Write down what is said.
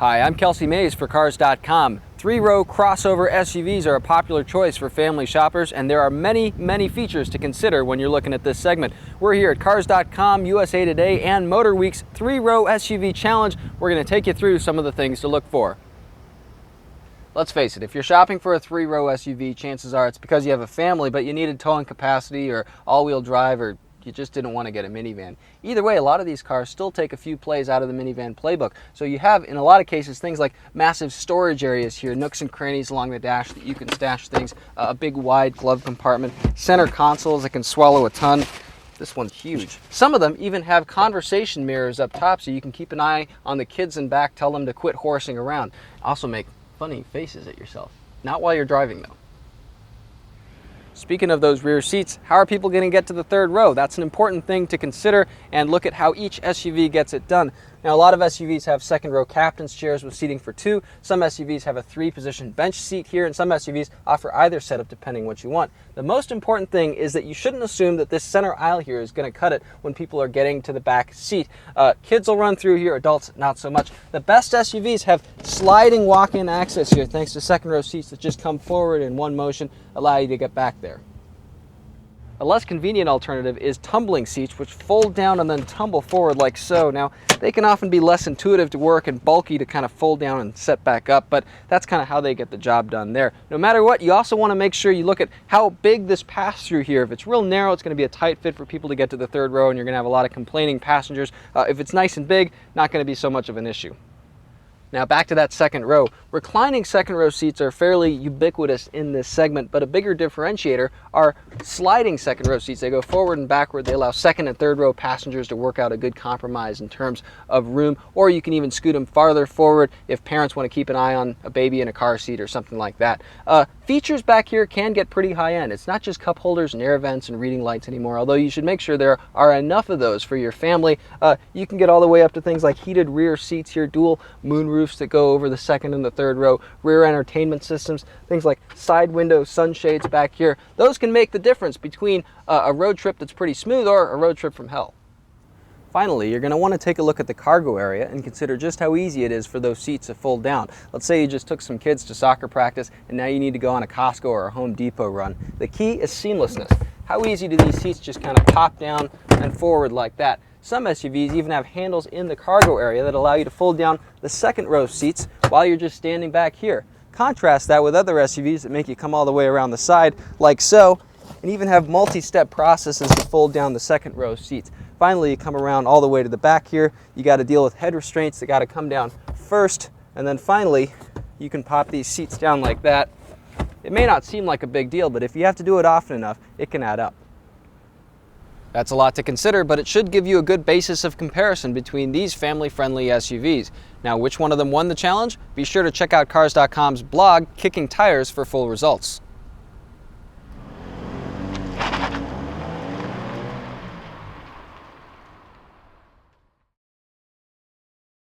Hi, I'm Kelsey Mays for Cars.com. Three-row crossover SUVs are a popular choice for family shoppers, and there are many features to consider when you're looking at this segment. We're here at Cars.com, USA Today, and Motor Week's three-row SUV challenge. We're going to take you through some of the things to look for. Let's face it, if you're shopping for a three-row SUV, chances are it's because you have a family, but you needed towing capacity or all-wheel drive, or you just didn't want to get a minivan. Either way, a lot of these cars still take a few plays out of the minivan playbook. So you have, in a lot of cases, things like massive storage areas here, nooks and crannies along the dash that you can stash things, a big wide glove compartment, center consoles that can swallow a ton. This one's huge. Some of them even have conversation mirrors up top so you can keep an eye on the kids in back, tell them to quit horsing around. Also make funny faces at yourself. Not while you're driving, though. Speaking of those rear seats, how are people going to get to the third row? That's an important thing to consider, and look at how each SUV gets it done. Now, a lot of SUVs have second row captain's chairs with seating for two. Some SUVs have a three-position bench seat here, and some SUVs offer either setup depending what you want. The most important thing is that you shouldn't assume that this center aisle here is going to cut it when people are getting to the back seat. Kids will run through here, adults not so much. The best SUVs have sliding walk-in access here thanks to second row seats that just come forward in one motion, allow you to get back there. A less convenient alternative is tumbling seats, which fold down and then tumble forward like so. Now, they can often be less intuitive to work and bulky to kind of fold down and set back up, but that's kind of how they get the job done there. No matter what, you also want to make sure you look at how big this pass-through here. If it's real narrow, it's going to be a tight fit for people to get to the third row, and you're going to have a lot of complaining passengers. If it's nice and big, not going to be so much of an issue. Now back to that second row. Reclining second row seats are fairly ubiquitous in this segment, but a bigger differentiator are sliding second row seats. They go forward and backward. They allow second and third row passengers to work out a good compromise in terms of room, or you can even scoot them farther forward if parents want to keep an eye on a baby in a car seat or something like that. Features back here can get pretty high end. It's not just cup holders and air vents and reading lights anymore, although you should make sure there are enough of those for your family. You can get all the way up to things like heated rear seats here, dual moonroofs that go over the second and the third row, rear entertainment systems, things like side window sunshades back here. Those can make the difference between a road trip that's pretty smooth or a road trip from hell. Finally, you're going to want to take a look at the cargo area and consider just how easy it is for those seats to fold down. Let's say you just took some kids to soccer practice and now you need to go on a Costco or a Home Depot run. The key is seamlessness. How easy do these seats just kind of pop down and forward like that? Some SUVs even have handles in the cargo area that allow you to fold down the second row seats while you're just standing back here. Contrast that with other SUVs that make you come all the way around the side like so, and even have multi-step processes to fold down the second row seats. Finally, you come around all the way to the back here. You got to deal with head restraints that got to come down first, and then finally you can pop these seats down like that. It may not seem like a big deal, but if you have to do it often enough, it can add up. That's a lot to consider, but it should give you a good basis of comparison between these family-friendly SUVs. Now, which one of them won the challenge? Be sure to check out Cars.com's blog, Kicking Tires, for full results.